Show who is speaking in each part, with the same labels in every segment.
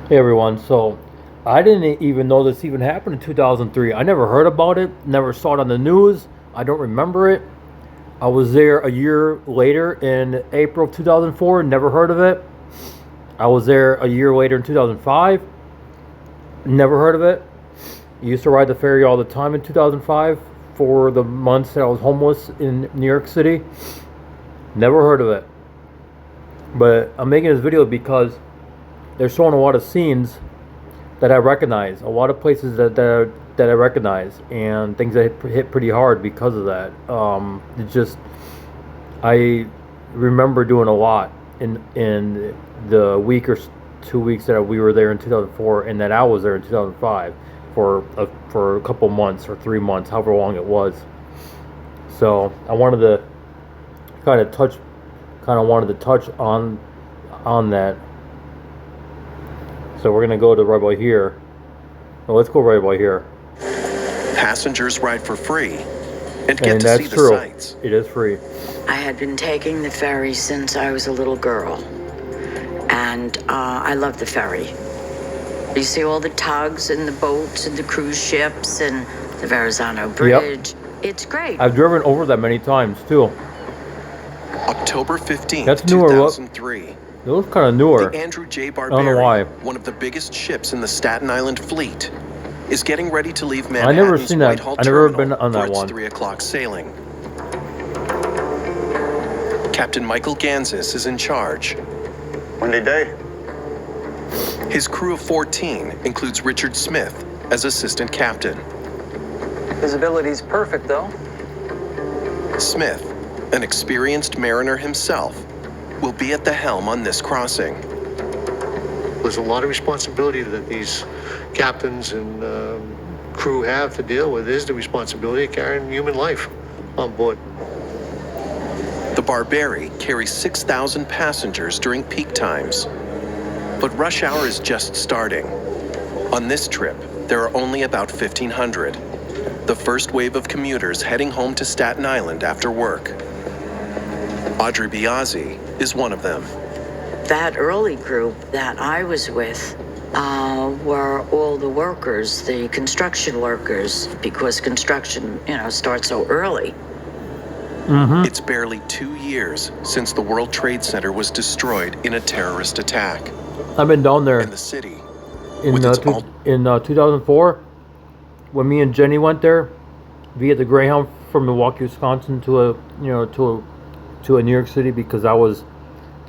Speaker 1: Hey everyone, so I didn't even know this even happened in 2003. I never heard about it, never saw it on the news. I don't remember it. I was there a year later in April of 2004, never heard of it. I was there a year later in 2005, never heard of it. I used to ride the ferry all the time in 2005 for the months that I was homeless in New York City. Never heard of it. But I'm making this video because they're showing a lot of scenes that I recognize, a lot of places that I recognize, and things that hit pretty hard because of that. It just I remember doing a lot in the week or 2 weeks that we were there in 2004, and that I was there in 2005 for a couple months or 3 months, however long it was. So I wanted to wanted to touch on that. So we're gonna go to right by here. Well, let's go right by here.
Speaker 2: Passengers ride for free and get
Speaker 1: And
Speaker 2: to
Speaker 1: that's
Speaker 2: see the
Speaker 1: true.
Speaker 2: sights.
Speaker 1: It is free.
Speaker 3: I had been taking the ferry since I was a little girl, and I love the ferry. You see all the tugs and the boats and the cruise ships and the Verrazano Bridge. Yep. It's great.
Speaker 1: I've driven over that many times too.
Speaker 2: October 15th,
Speaker 1: That's newer.
Speaker 2: 2003.
Speaker 1: It looks kind of newer.
Speaker 2: The Andrew J.
Speaker 1: I don't know why.
Speaker 2: Barbary, one of the biggest ships in the Staten Island fleet, is getting ready to leave
Speaker 1: I never
Speaker 2: Manhattan's
Speaker 1: seen that.
Speaker 2: Whitehall
Speaker 1: I never
Speaker 2: Terminal
Speaker 1: been on
Speaker 2: for
Speaker 1: that
Speaker 2: its
Speaker 1: one.
Speaker 2: 3 o'clock sailing. Captain Michael Gansis is in charge.
Speaker 4: Windy day.
Speaker 2: His crew of 14 includes Richard Smith as assistant captain.
Speaker 5: Visibility's perfect, though.
Speaker 2: Smith, an experienced mariner himself, will be at the helm on this crossing.
Speaker 4: There's a lot of responsibility that these captains and crew have to deal with. Is the responsibility of carrying human life on board.
Speaker 2: The Barbary carries 6,000 passengers during peak times. But rush hour is just starting. On this trip, there are only about 1,500. The first wave of commuters heading home to Staten Island after work. Audrey Biazzi is one of them.
Speaker 3: That early group that I was with were all the workers, the construction workers, because construction, starts so early.
Speaker 1: Mm-hmm.
Speaker 2: It's barely 2 years since the World Trade Center was destroyed in a terrorist attack.
Speaker 1: I've been down there
Speaker 2: And the city,
Speaker 1: in
Speaker 2: with its
Speaker 1: 2004 when me and Jenny went there via the Greyhound from Milwaukee, Wisconsin to a New York City, because I was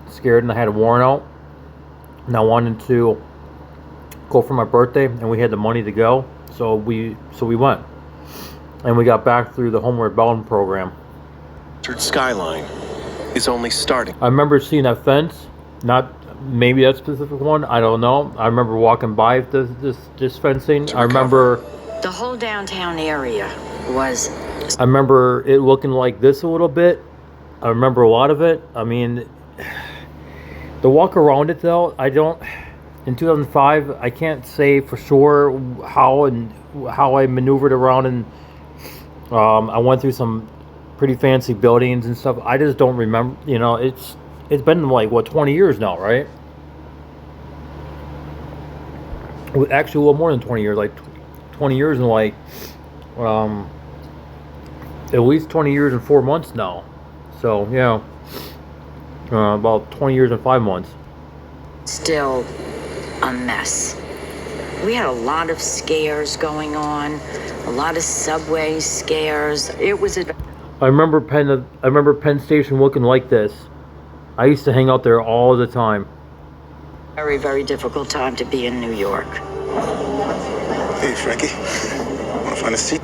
Speaker 1: scared and I had a warrant out and I wanted to go for my birthday and we had the money to go, so we went and we got back through the Homeward Bound program.
Speaker 2: skyline is only starting.
Speaker 1: I remember seeing that fence, not maybe that specific one, I don't know. I remember walking by this fencing. I remember
Speaker 3: The whole downtown area was...
Speaker 1: I remember it looking like this a little bit. I remember a lot of it. I mean, the walk around it though, in 2005, I can't say for sure how I maneuvered around, and I went through some pretty fancy buildings and stuff. I just don't remember, it's been like, 20 years now, right? Actually, a little more than 20 years, like 20 years and like, at least 20 years and 4 months now. So, yeah, about 20 years and 5 months.
Speaker 3: Still a mess. We had a lot of scares going on, a lot of subway scares. It was
Speaker 1: I remember Penn Station looking like this. I used to hang out there all the time.
Speaker 3: very, very difficult time to be in New York.
Speaker 6: Hey, Frankie. Want to find a seat?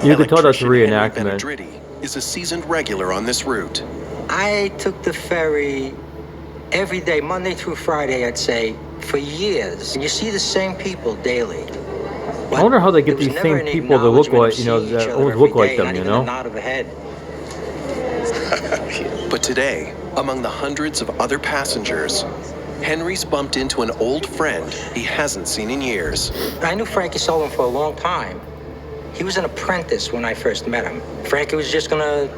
Speaker 1: You could tell that's a
Speaker 2: Electrician Henry
Speaker 1: reenactment.
Speaker 2: Benedritti is a seasoned regular on this route.
Speaker 5: I took the ferry every day, Monday through Friday, I'd say, for years. And you see the same people daily.
Speaker 1: I wonder how they get these same people that look like, that always look like them,
Speaker 5: A nod of a head.
Speaker 2: But today, among the hundreds of other passengers, Henry's bumped into an old friend he hasn't seen in years.
Speaker 5: I knew Frankie Sullivan for a long time. He was an apprentice when I first met him. Frankie was just gonna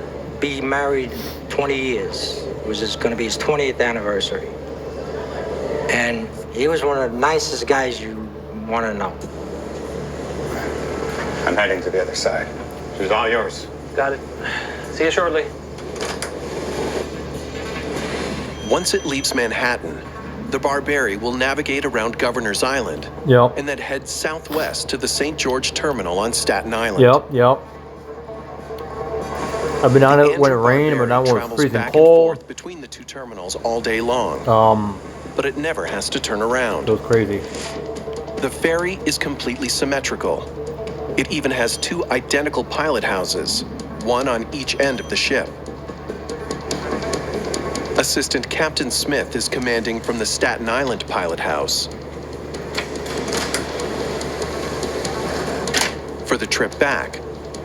Speaker 5: be married 20 years. It was just gonna be his 20th anniversary. And He was one of the nicest guys you want to know.
Speaker 6: I'm heading to the other side. She's all yours.
Speaker 7: Got it. See you shortly.
Speaker 2: Once it leaves Manhattan, the Barbary will navigate around Governor's Island
Speaker 1: Yep.
Speaker 2: and then head southwest to the St. George Terminal on Staten Island.
Speaker 1: Yep. I've been on
Speaker 2: The
Speaker 1: it when it
Speaker 2: Andrew
Speaker 1: rained, but
Speaker 2: Barbary
Speaker 1: now when it's
Speaker 2: travels
Speaker 1: freezing
Speaker 2: back and
Speaker 1: cold.
Speaker 2: forth between the two terminals all day long, but it never has to turn around.
Speaker 1: It was crazy.
Speaker 2: The ferry is completely symmetrical. It even has two identical pilot houses, one on each end of the ship. Assistant Captain Smith is commanding from the Staten Island pilot house. For the trip back,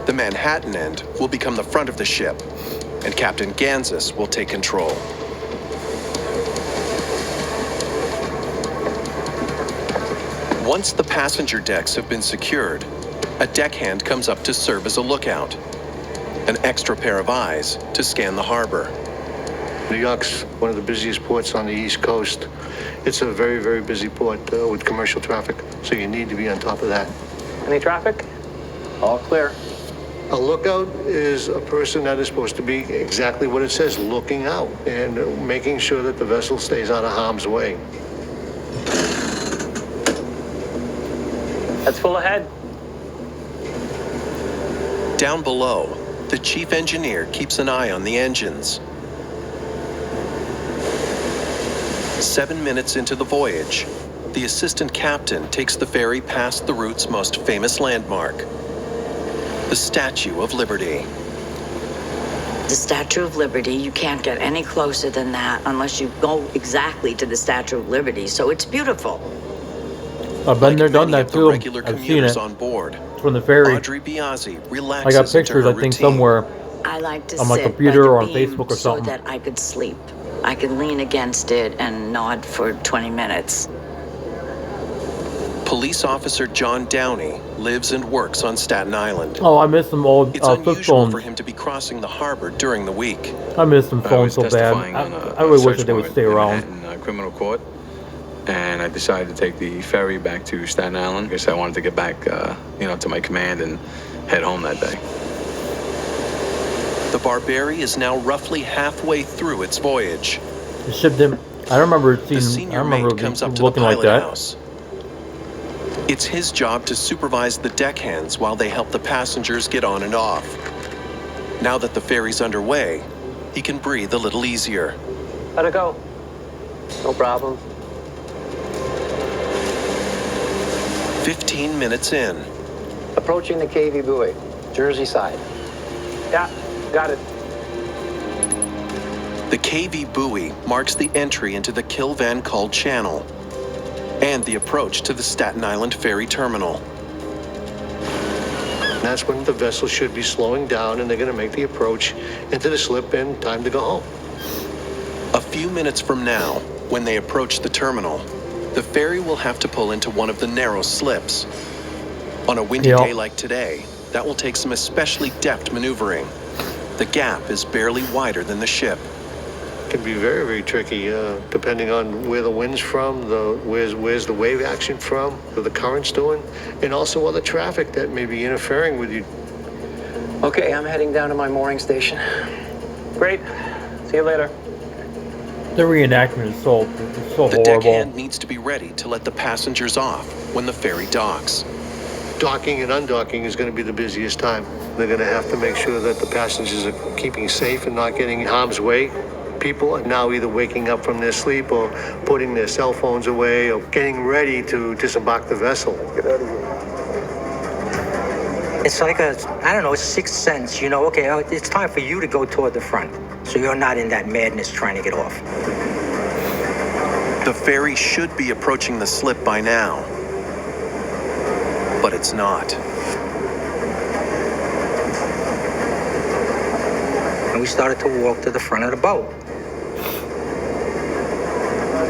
Speaker 2: the Manhattan end will become the front of the ship, and Captain Gansas will take control. Once the passenger decks have been secured, a deckhand comes up to serve as a lookout, an extra pair of eyes to scan the harbor.
Speaker 4: New York's one of the busiest ports on the East Coast. It's a very, very busy port with commercial traffic, so you need to be on top of that.
Speaker 7: Any traffic? All clear.
Speaker 4: A lookout is a person that is supposed to be exactly what it says, looking out and making sure that the vessel stays out of harm's way.
Speaker 7: That's full ahead.
Speaker 2: Down below, the chief engineer keeps an eye on the engines. 7 minutes into the voyage, the assistant captain takes the ferry past the route's most famous landmark, the Statue of Liberty.
Speaker 3: The Statue of Liberty, you can't get any closer than that unless you go exactly to the Statue of Liberty, so it's beautiful.
Speaker 1: I've been there, done
Speaker 2: Many
Speaker 1: that
Speaker 2: of the
Speaker 1: too.
Speaker 2: regular
Speaker 1: I've seen
Speaker 2: commuters
Speaker 1: it.
Speaker 2: on board,
Speaker 1: It's from the ferry.
Speaker 2: Audrey Biazzi
Speaker 1: I
Speaker 2: relaxes
Speaker 1: got
Speaker 2: into
Speaker 1: pictures,
Speaker 2: her
Speaker 1: I think,
Speaker 2: routine.
Speaker 1: somewhere.
Speaker 3: I like to
Speaker 1: On my
Speaker 3: sit
Speaker 1: computer
Speaker 3: by
Speaker 1: or on
Speaker 3: the beam
Speaker 1: Facebook or
Speaker 3: so
Speaker 1: something.
Speaker 3: that I could sleep. I could lean against it and nod for 20 minutes.
Speaker 2: Police officer John Downey lives and works on Staten Island.
Speaker 1: Oh, I miss some old
Speaker 2: It's
Speaker 1: flip
Speaker 2: unusual
Speaker 1: phones.
Speaker 2: for him to be crossing the harbor during the week.
Speaker 1: I miss some
Speaker 8: I
Speaker 1: phones
Speaker 8: was
Speaker 1: so bad.
Speaker 8: testifying on
Speaker 1: I really wish that they would
Speaker 8: warrant
Speaker 1: stay
Speaker 8: in
Speaker 1: around.
Speaker 8: Manhattan, criminal court, and I decided to take the ferry back to Staten Island because I wanted to get back, to my command and head home that day.
Speaker 2: The Barbary is now roughly halfway through its voyage.
Speaker 1: The ship didn't. I remember
Speaker 2: The
Speaker 1: seeing. I
Speaker 2: senior
Speaker 1: remember
Speaker 2: mate comes up
Speaker 1: it
Speaker 2: to the
Speaker 1: looking like
Speaker 2: pilot
Speaker 1: that.
Speaker 2: house. It's his job to supervise the deckhands while they help the passengers get on and off. Now that the ferry's underway, he can breathe a little easier.
Speaker 7: Let it go. No problem.
Speaker 2: 15 minutes in,
Speaker 9: Approaching the KV buoy, Jersey side.
Speaker 7: Yeah, got it.
Speaker 2: the KV buoy marks the entry into the Kilvan Cull Channel and the approach to the Staten Island ferry terminal.
Speaker 4: That's when the vessel should be slowing down and they're going to make the approach into the slip and time to go home.
Speaker 2: A few minutes from now, when they approach the terminal, the ferry will have to pull into one of the narrow slips. On a windy day like today, that will take some especially deft maneuvering. The gap is barely wider than the ship.
Speaker 4: It can be very, very tricky, depending on where the wind's from, where's the wave action from, what the current's doing, and also other traffic that may be interfering with you.
Speaker 9: Okay, I'm heading down to my mooring station.
Speaker 7: Great. See you later.
Speaker 1: The reenactment is so
Speaker 2: The
Speaker 1: horrible.
Speaker 2: deckhand needs to be ready to let the passengers off when the ferry docks.
Speaker 4: Docking and undocking is going to be the busiest time. They're going to have to make sure that the passengers are keeping safe and not getting in harm's way. People are now either waking up from their sleep or putting their cell phones away or getting ready to disembark the vessel. Get out of here.
Speaker 5: It's like a sixth sense, okay, it's time for you to go toward the front. So you're not in that madness trying to get off.
Speaker 2: The ferry should be approaching the slip by now, but it's not.
Speaker 5: And we started to walk to the front of the boat.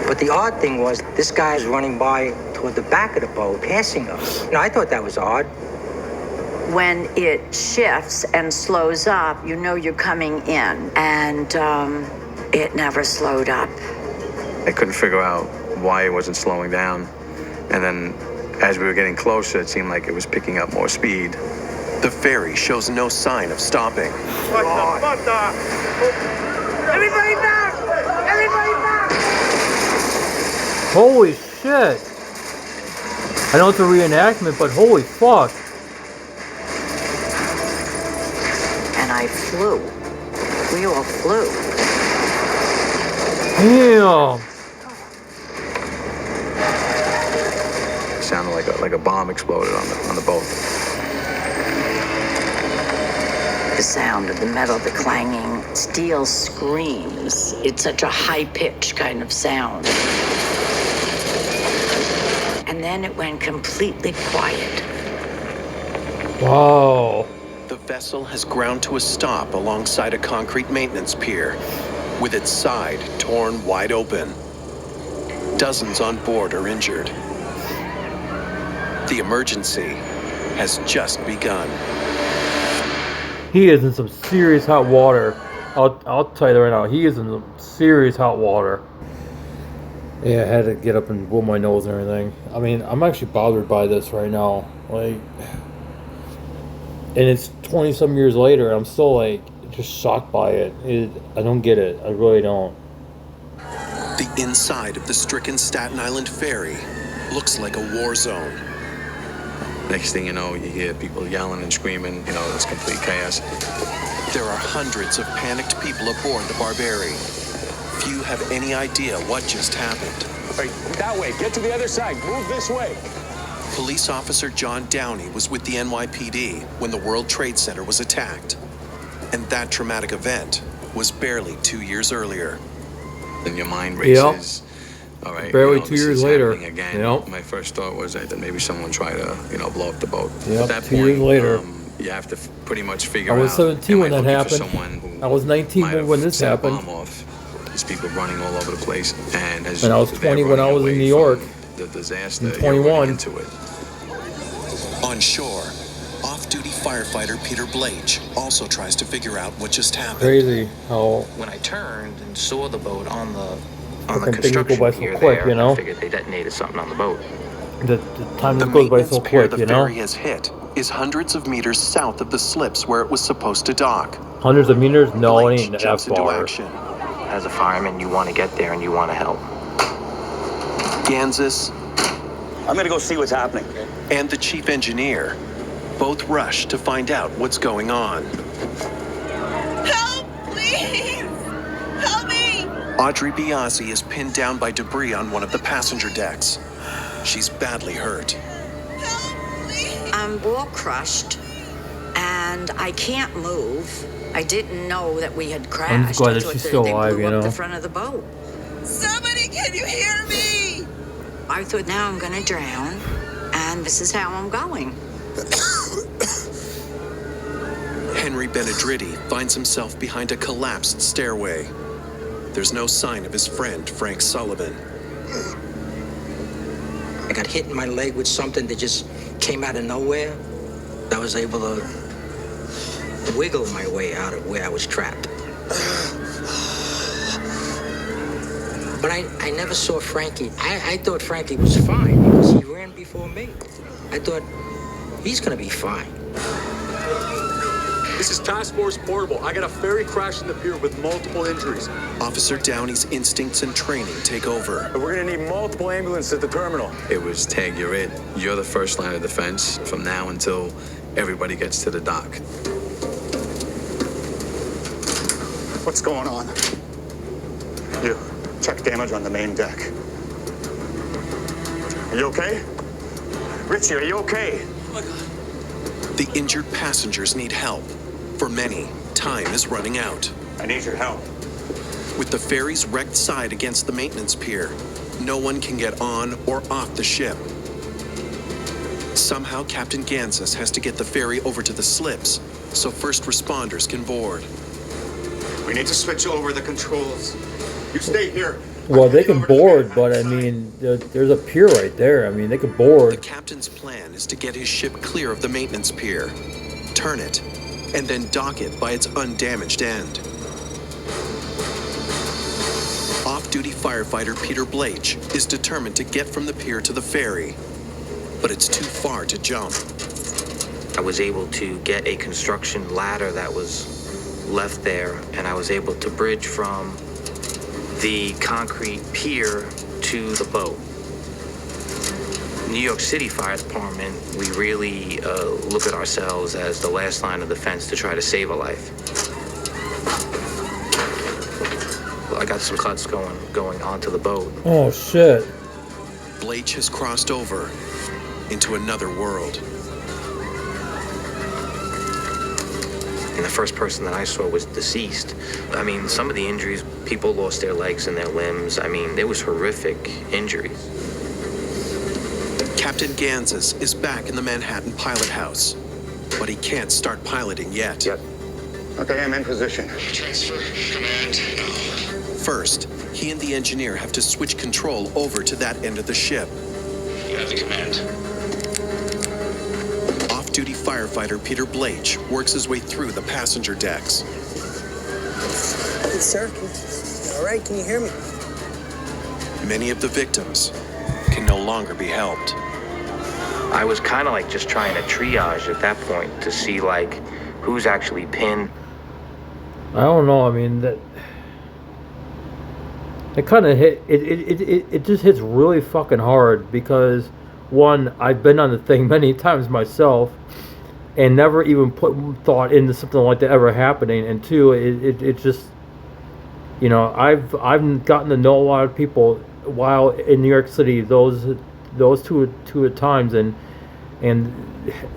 Speaker 5: But the odd thing was, this guy is running by toward the back of the boat, passing us. I thought that was odd.
Speaker 3: When it shifts and slows up, you know you're coming in. And it never slowed up.
Speaker 8: I couldn't figure out why it wasn't slowing down. And then as we were getting closer, it seemed like it was picking up more speed.
Speaker 2: The ferry shows no sign of stopping.
Speaker 10: Everybody back! Everybody back!
Speaker 1: Holy shit! I know it's a reenactment, but holy fuck!
Speaker 3: And I flew. We all flew.
Speaker 1: Damn!
Speaker 8: It sounded like a bomb exploded on the boat.
Speaker 3: The sound of the metal, the clanging, steel screams. It's such a high-pitched kind of sound. And then it went completely quiet.
Speaker 1: Wow.
Speaker 2: The vessel has ground to a stop alongside a concrete maintenance pier, with its side torn wide open. Dozens on board are injured. The emergency has just begun.
Speaker 1: He is in some serious hot water. I'll tell you that right now. He is in some serious hot water. Yeah, I had to get up and blow my nose and everything. I mean, I'm actually bothered by this right now. Like, and it's 20-some years later. I'm still like just shocked by it. I don't get it. I really don't.
Speaker 2: The inside of the stricken Staten Island ferry looks like a war zone.
Speaker 8: Next thing you know, you hear people yelling and screaming. You know, it's complete chaos.
Speaker 2: There are hundreds of panicked people aboard the Barbary. Few have any idea what just happened.
Speaker 10: All right, that way. Get to the other side. Move this way.
Speaker 2: Police officer John Downey was with the NYPD when the World Trade Center was attacked. And that traumatic event was barely 2 years earlier.
Speaker 8: Then your mind races. All right,
Speaker 1: barely
Speaker 8: you know,
Speaker 1: 2 years later.
Speaker 8: Again.
Speaker 1: Yep.
Speaker 8: My first thought was that maybe someone tried to, blow up the boat.
Speaker 1: Yep,
Speaker 8: At that
Speaker 1: 2
Speaker 8: point,
Speaker 1: years later.
Speaker 8: You have to pretty much figure out.
Speaker 1: I was 17 when that happened. I was 19
Speaker 8: might have
Speaker 1: when this
Speaker 8: set a
Speaker 1: happened.
Speaker 8: bomb off. There's people running all over the place, and as
Speaker 1: And I was
Speaker 8: they're
Speaker 1: 20 when I
Speaker 8: running
Speaker 1: was in
Speaker 8: away
Speaker 1: New York.
Speaker 8: from the disaster,
Speaker 1: I'm
Speaker 8: you're
Speaker 1: 21.
Speaker 8: running into it.
Speaker 2: On shore, off-duty firefighter Peter Blage also tries to figure out what just happened.
Speaker 1: Crazy how
Speaker 5: When I turned and saw the boat on the
Speaker 1: fucking things go
Speaker 5: construction
Speaker 1: by so
Speaker 5: pier
Speaker 1: quick,
Speaker 5: there,
Speaker 1: you know?
Speaker 5: I figured they detonated something on the boat.
Speaker 1: the time
Speaker 2: The
Speaker 1: just goes by
Speaker 2: maintenance
Speaker 1: so
Speaker 2: pier
Speaker 1: quick,
Speaker 2: the
Speaker 1: you know?
Speaker 2: ferry has hit is hundreds of meters south of the slips where it was supposed to dock.
Speaker 1: Hundreds of meters? No, it
Speaker 2: Blage
Speaker 1: ain't that
Speaker 2: jumps into
Speaker 1: far.
Speaker 2: action.
Speaker 5: As a fireman, you want to get there and you want to help.
Speaker 2: Gansas
Speaker 10: I'm gonna go see what's happening.
Speaker 2: and the chief engineer both rush to find out what's going on.
Speaker 11: Help, please! Help me!
Speaker 2: Audrey Biazzi is pinned down by debris on one of the passenger decks. She's badly hurt.
Speaker 3: I'm all crushed, and I can't move. I didn't know that we had crashed.
Speaker 1: I'm just glad
Speaker 3: I
Speaker 1: that
Speaker 3: thought
Speaker 1: she's
Speaker 3: that
Speaker 1: still
Speaker 3: they
Speaker 1: alive,
Speaker 3: blew
Speaker 1: you
Speaker 3: up
Speaker 1: know?
Speaker 3: the front of the boat.
Speaker 11: Somebody, can you hear me?
Speaker 3: I thought, now I'm gonna drown, and this is how I'm going.
Speaker 2: Henry Benedritti finds himself behind a collapsed stairway. There's no sign of his friend, Frank Sullivan.
Speaker 5: I got hit in my leg with something that just came out of nowhere. I was able to wiggle my way out of where I was trapped. But I never saw Frankie. I thought Frankie was fine because he ran before me. I thought he's gonna be fine.
Speaker 12: This is Task Force Portable. I got a ferry crash in the pier with multiple injuries.
Speaker 2: Officer Downey's instincts and training take over.
Speaker 12: We're gonna need multiple ambulances at the terminal.
Speaker 8: It was tag, you're it. You're the first line of defense from now until everybody gets to the dock.
Speaker 10: What's going on? You, check damage on the main deck. Are you okay? Richie, are you okay?
Speaker 2: The injured passengers need help. For many, time is running out.
Speaker 10: I need your help.
Speaker 2: With the ferry's wrecked side against the maintenance pier, no one can get on or off the ship. Somehow, Captain Gansas has to get the ferry over to the slips so first responders can board.
Speaker 10: We need to switch over the controls. You stay here.
Speaker 1: Well, they can board, but I mean, there's a pier right there. I mean, they can
Speaker 2: The
Speaker 1: board.
Speaker 2: captain's plan is to get his ship clear of the maintenance pier, turn it, and then dock it by its undamaged end. Off-duty firefighter Peter Blake is determined to get from the pier to the ferry, but it's too far to jump.
Speaker 5: I was able to get a construction ladder that was left there, and I was able to bridge from the concrete pier to the boat. New York City Fire Department, we really look at ourselves as the last line of defense to try to save a life. I got some cuts going onto the boat.
Speaker 1: Oh, shit.
Speaker 2: Blake has crossed over into another world.
Speaker 5: And the first person that I saw was deceased. I mean, some of the injuries, people lost their legs and their limbs. I mean, there was horrific injuries.
Speaker 2: Captain Gansas is back in the Manhattan pilot house, but he can't start piloting yet.
Speaker 10: Yep. Okay, I'm in position.
Speaker 6: Transfer, command, now.
Speaker 2: First, he and the engineer have to switch control over to that end of the ship.
Speaker 6: You have the command.
Speaker 2: Off-duty firefighter Peter Blake works his way through the passenger decks.
Speaker 13: Hey, sir, all right? Can you hear me?
Speaker 2: Many of the victims can no longer be helped.
Speaker 5: I was kind of like just trying to triage at that point to see like who's actually pinned.
Speaker 1: I don't know. I mean, that it kind of hit. It just hits really fucking hard because, one, I've been on the thing many times myself, and never even put thought into something like that ever happening. And two, it just, you know, I've gotten to know a lot of people while in New York City. Those two at times, and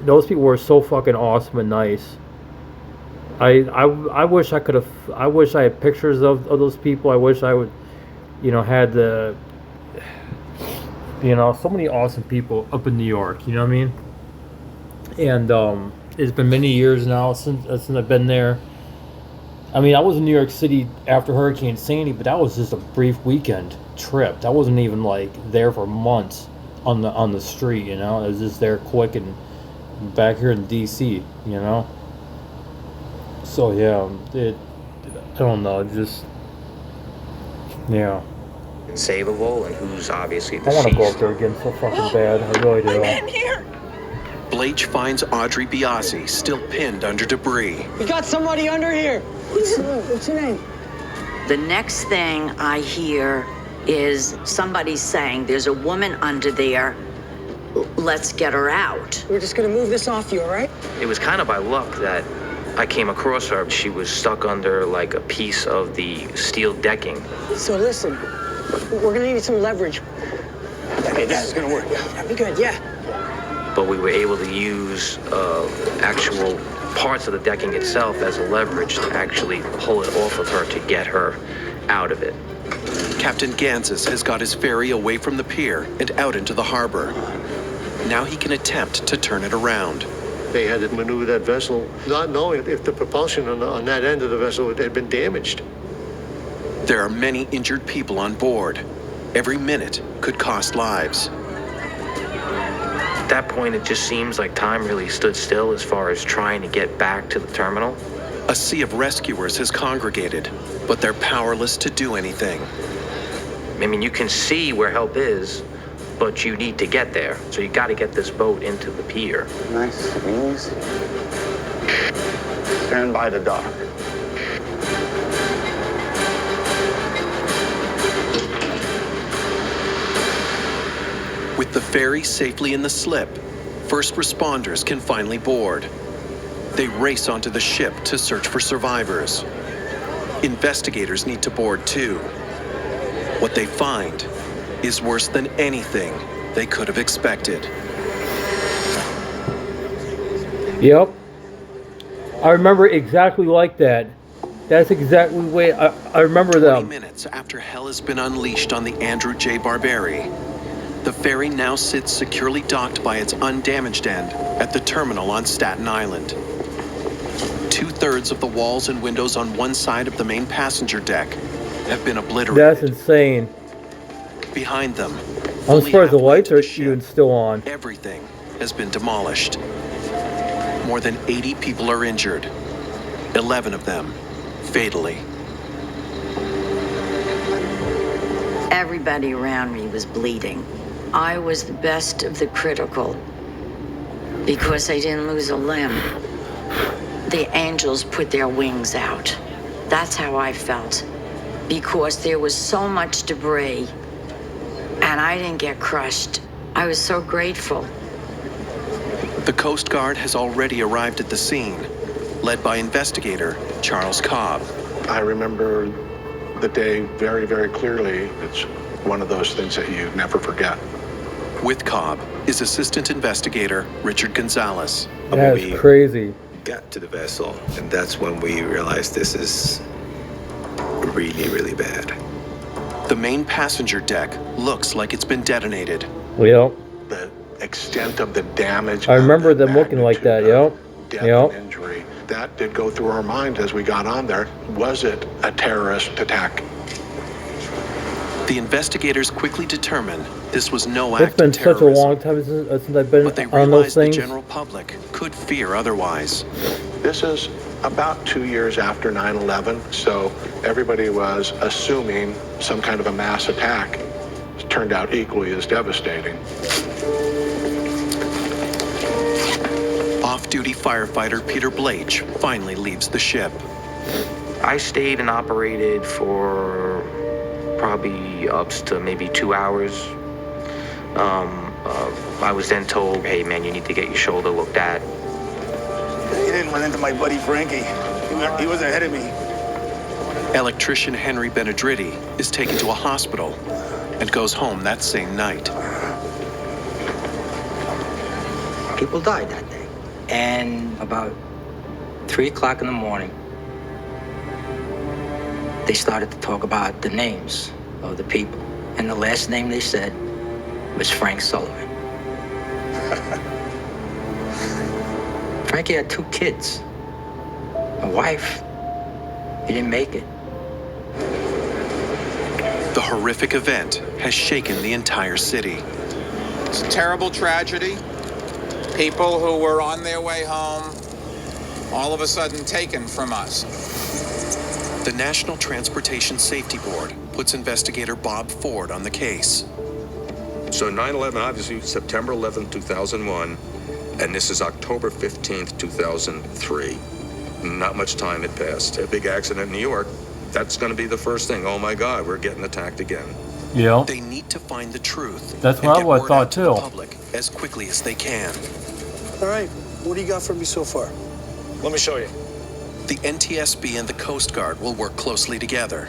Speaker 1: those people were so fucking awesome and nice. I wish I could have. I wish I had pictures of those people. I wish I would, you know, had the, you know, so many awesome people up in New York. You know what I mean? And it's been many years now since I've been there. I mean, I was in New York City after Hurricane Sandy, but that was just a brief weekend trip. That wasn't even like there for months on the street. You know, it was just there quick and back here in DC. You know. So yeah, I don't know, just yeah.
Speaker 5: Savable and who's obviously
Speaker 1: I
Speaker 5: deceased.
Speaker 1: want to go up there again so fucking bad. I really do.
Speaker 11: I'm in here.
Speaker 2: Blake finds Audrey Biasi still pinned under debris.
Speaker 13: We got somebody under here. What's your name?
Speaker 3: The next thing I hear is somebody saying, there's a woman under there. Let's get her out.
Speaker 13: We're just gonna move this off you, all right?
Speaker 5: It was kind of by luck that I came across her. She was stuck under like a piece of the steel decking.
Speaker 13: So listen, we're gonna need some leverage.
Speaker 10: Okay, this is gonna work.
Speaker 13: That'd be good, yeah.
Speaker 5: But we were able to use actual parts of the decking itself as a leverage to actually pull it off of her to get her out of it.
Speaker 2: Captain Gansas has got his ferry away from the pier and out into the harbor. Now he can attempt to turn it around.
Speaker 4: They had to maneuver that vessel, not knowing if the propulsion on that end of the vessel had been damaged.
Speaker 2: There are many injured people on board. Every minute could cost lives.
Speaker 5: At that point, it just seems like time really stood still as far as trying to get back to the terminal.
Speaker 2: A sea of rescuers has congregated, but they're powerless to do anything.
Speaker 5: I mean, you can see where help is, but you need to get there. So you got to get this boat into the pier.
Speaker 10: Nice and easy. Stand by the dock.
Speaker 2: With the ferry safely in the slip, first responders can finally board. They race onto the ship to search for survivors. Investigators need to board too. What they find is worse than anything they could have expected.
Speaker 1: Yep. I remember exactly like that. That's exactly the way I remember
Speaker 2: 20
Speaker 1: them.
Speaker 2: minutes after hell has been unleashed on the Andrew J. Barbary, the ferry now sits securely docked by its undamaged end at the terminal on Staten Island. 2/3 of the walls and windows on one side of the main passenger deck have been obliterated.
Speaker 1: That's insane.
Speaker 2: Behind them,
Speaker 1: I'm
Speaker 2: only
Speaker 1: surprised the
Speaker 2: halfway
Speaker 1: lights
Speaker 2: to
Speaker 1: are
Speaker 2: the ship,
Speaker 1: even still on.
Speaker 2: everything has been demolished. More than 80 people are injured, 11 of them fatally.
Speaker 3: Everybody around me was bleeding. I was the best of the critical because I didn't lose a limb. The angels put their wings out. That's how I felt. Because there was so much debris and I didn't get crushed. I was so grateful.
Speaker 2: The Coast Guard has already arrived at the scene, led by investigator Charles Cobb.
Speaker 14: I remember the day very, very clearly. It's one of those things that you never forget.
Speaker 2: With Cobb is assistant investigator Richard Gonzalez.
Speaker 1: That's crazy.
Speaker 6: Got to the vessel, and that's when we realized this is really, really bad.
Speaker 2: The main passenger deck looks like it's been detonated.
Speaker 1: Yep.
Speaker 14: The extent of the damage.
Speaker 1: I remember them looking like that, yep.
Speaker 14: Death
Speaker 1: Yep.
Speaker 14: and injury. That did go through our mind as we got on there. Was it a terrorist attack?
Speaker 2: The investigators quickly determined this was no act
Speaker 1: It's been
Speaker 2: of
Speaker 1: such a
Speaker 2: terrorism,
Speaker 1: long time since I've been
Speaker 2: but they
Speaker 1: on those
Speaker 2: realized the
Speaker 1: things.
Speaker 2: general public could fear otherwise.
Speaker 14: This is about 2 years after 9/11, so everybody was assuming some kind of a mass attack. It turned out equally as devastating.
Speaker 2: Off-duty firefighter Peter Blake finally leaves the ship.
Speaker 5: I stayed and operated for probably up to maybe 2 hours. I was then told, hey man, you need to get your shoulder looked at.
Speaker 10: He didn't run into my buddy Frankie. He was ahead of me.
Speaker 2: Electrician Henry Benedritti is taken to a hospital and goes home that same night.
Speaker 9: People died that day. And about 3 o'clock in the morning, they started to talk about the names of the people. And the last name they said was Frank Sullivan. Frankie had 2 kids. A wife. He didn't make it.
Speaker 2: The horrific event has shaken the entire city.
Speaker 15: It's a terrible tragedy. People who were on their way home, all of a sudden taken from us.
Speaker 2: The National Transportation Safety Board puts investigator Bob Ford on the case.
Speaker 16: So 9/11, obviously, September 11th, 2001, and this is October 15th, 2003. Not much time had passed. A big accident in New York, that's going to be the first thing. Oh my God, we're getting attacked again.
Speaker 1: Yeah.
Speaker 2: They need to find the truth.
Speaker 1: That's
Speaker 2: and
Speaker 1: what I
Speaker 2: get
Speaker 1: would've
Speaker 2: word
Speaker 1: thought
Speaker 2: out to the
Speaker 1: too.
Speaker 2: public as quickly as they can.
Speaker 13: All right, what do you got for me so far?
Speaker 12: Let me show you.
Speaker 2: The NTSB and the Coast Guard will work closely together.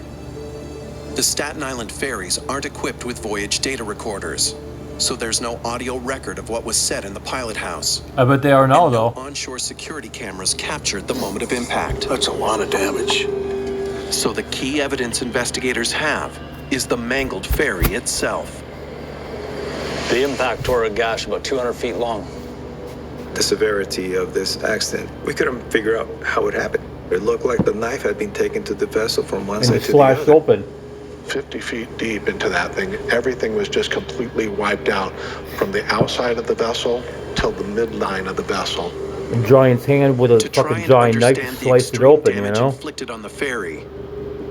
Speaker 2: The Staten Island ferries aren't equipped with voyage data recorders, so there's no audio record of what was said in the pilot house.
Speaker 1: I bet they are now,
Speaker 2: And no
Speaker 1: though.
Speaker 2: onshore security cameras captured the moment of impact.
Speaker 6: That's a lot of damage.
Speaker 2: So the key evidence investigators have is the mangled ferry itself.
Speaker 7: The impact tore a gash about 200 feet long.
Speaker 6: The severity of this accident, we couldn't figure out how it happened. It looked like the knife had been taken to the vessel from one
Speaker 1: And
Speaker 6: side
Speaker 1: it's
Speaker 6: to the
Speaker 1: slashed
Speaker 6: other.
Speaker 1: open.
Speaker 14: 50 feet deep into that thing, everything was just completely wiped out from the outside of the vessel till the midline of the vessel.
Speaker 1: A giant's hand with a
Speaker 2: To try
Speaker 1: fucking
Speaker 2: and
Speaker 1: giant knife
Speaker 2: understand the
Speaker 1: sliced it
Speaker 2: extreme
Speaker 1: open, you
Speaker 2: damage
Speaker 1: know?
Speaker 2: inflicted on the ferry,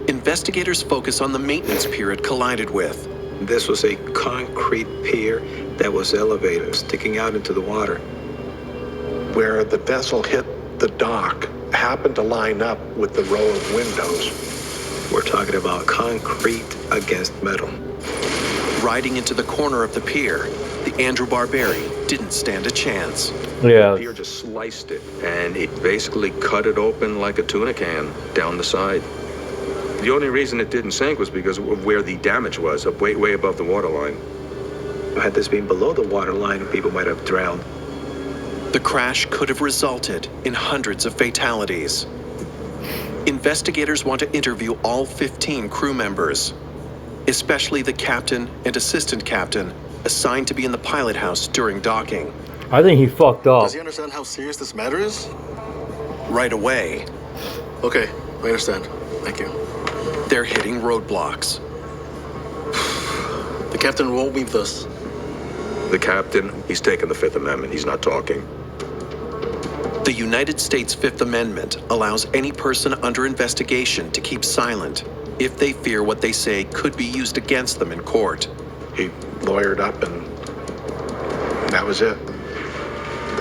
Speaker 2: investigators focus on the maintenance pier it collided with.
Speaker 6: This was a concrete pier that was elevated, sticking out into the water.
Speaker 14: Where the vessel hit the dock happened to line up with the row of windows.
Speaker 6: We're talking about concrete against metal.
Speaker 2: Riding into the corner of the pier, the Andrew Barberi didn't stand a chance.
Speaker 1: Yeah.
Speaker 16: The pier just sliced it, and it basically cut it open like a tuna can down the side. The only reason it didn't sink was because of where the damage was, way, way above the waterline.
Speaker 6: Had this been below the waterline, people might have drowned.
Speaker 2: The crash could have resulted in hundreds of fatalities. Investigators want to interview all 15 crew members, especially the captain and assistant captain assigned to be in the pilot house during docking.
Speaker 1: I think he fucked up.
Speaker 6: Does he understand how serious this matter is?
Speaker 2: Right away,
Speaker 6: Okay, I understand. Thank you.
Speaker 2: they're hitting roadblocks.
Speaker 6: The captain won't meet us.
Speaker 16: The captain, he's taking the Fifth Amendment. He's not talking.
Speaker 2: The United States Fifth Amendment allows any person under investigation to keep silent, if they fear what they say could be used against them in court.
Speaker 14: He lawyered up and that was it.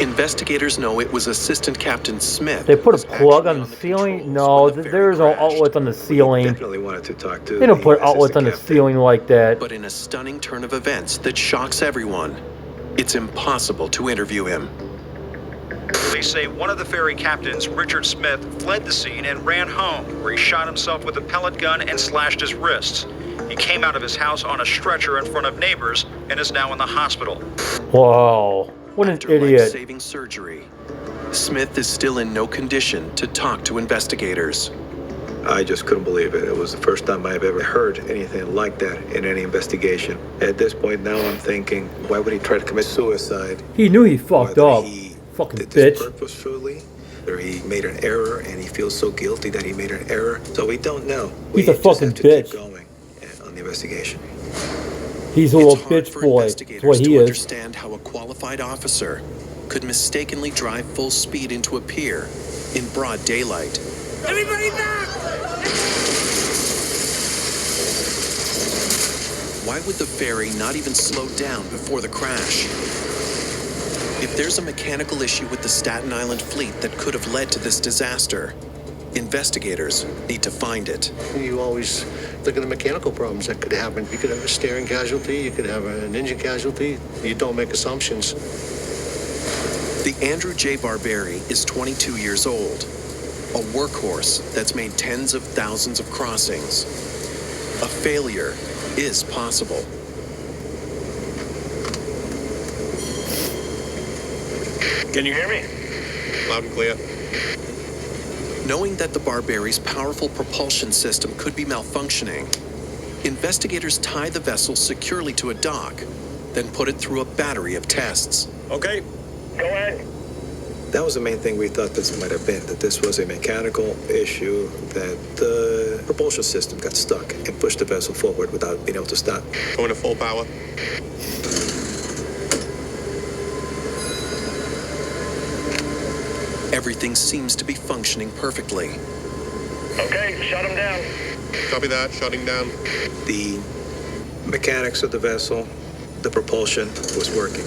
Speaker 2: Investigators know it was Assistant Captain Smith.
Speaker 1: They put a plug on the ceiling? No, there's no outlets on the ceiling.
Speaker 6: Definitely wanted to talk to
Speaker 1: They don't put
Speaker 6: the
Speaker 1: outlets on the
Speaker 6: assistant
Speaker 1: ceiling like that.
Speaker 2: But in a stunning turn of events that shocks everyone, it's impossible to interview him.
Speaker 17: Police say one of the ferry captains, Richard Smith, fled the scene and ran home, where he shot himself with a pellet gun and slashed his wrists. He came out of his house on a stretcher in front of neighbors and is now in the hospital.
Speaker 1: Wow, what an idiot.
Speaker 2: Life-saving surgery, Smith is still in no condition to talk to investigators.
Speaker 6: I just couldn't believe it. It was the first time I've ever heard anything like that in any investigation. At this point now I'm thinking, why would he try to commit suicide?
Speaker 1: He knew he fucked up. Fucking
Speaker 6: Did
Speaker 1: bitch.
Speaker 6: this purposefully? Or he made an error and he feels so guilty that he made an error? So we don't know.
Speaker 1: He's a fucking bitch.
Speaker 6: Keep going on the investigation.
Speaker 1: He's a little bitch boy. That's what he is.
Speaker 2: Understand how a qualified officer could mistakenly drive full speed into a pier in broad daylight.
Speaker 11: Everybody back!
Speaker 2: Why would the ferry not even slow down before the crash? If there's a mechanical issue with the Staten Island fleet that could have led to this disaster, investigators need to find it.
Speaker 4: You always look at the mechanical problems that could happen. You could have a steering casualty, you could have an engine casualty. You don't make assumptions.
Speaker 2: The Andrew J. Barberi is 22 years old, a workhorse that's made tens of thousands of crossings. A failure is possible.
Speaker 17: Can you hear me?
Speaker 14: Loud and clear.
Speaker 2: Knowing that the Barberi's powerful propulsion system could be malfunctioning, investigators tie the vessel securely to a dock, then put it through a battery of tests.
Speaker 17: Okay, go ahead.
Speaker 6: That was the main thing we thought this might have been, that this was a mechanical issue, that the propulsion system got stuck and pushed the vessel forward without being able to stop.
Speaker 14: Going to full power.
Speaker 2: Everything seems to be functioning perfectly.
Speaker 17: Okay, shut him down.
Speaker 14: Copy that, shutting down.
Speaker 6: The mechanics of the vessel, the propulsion was working.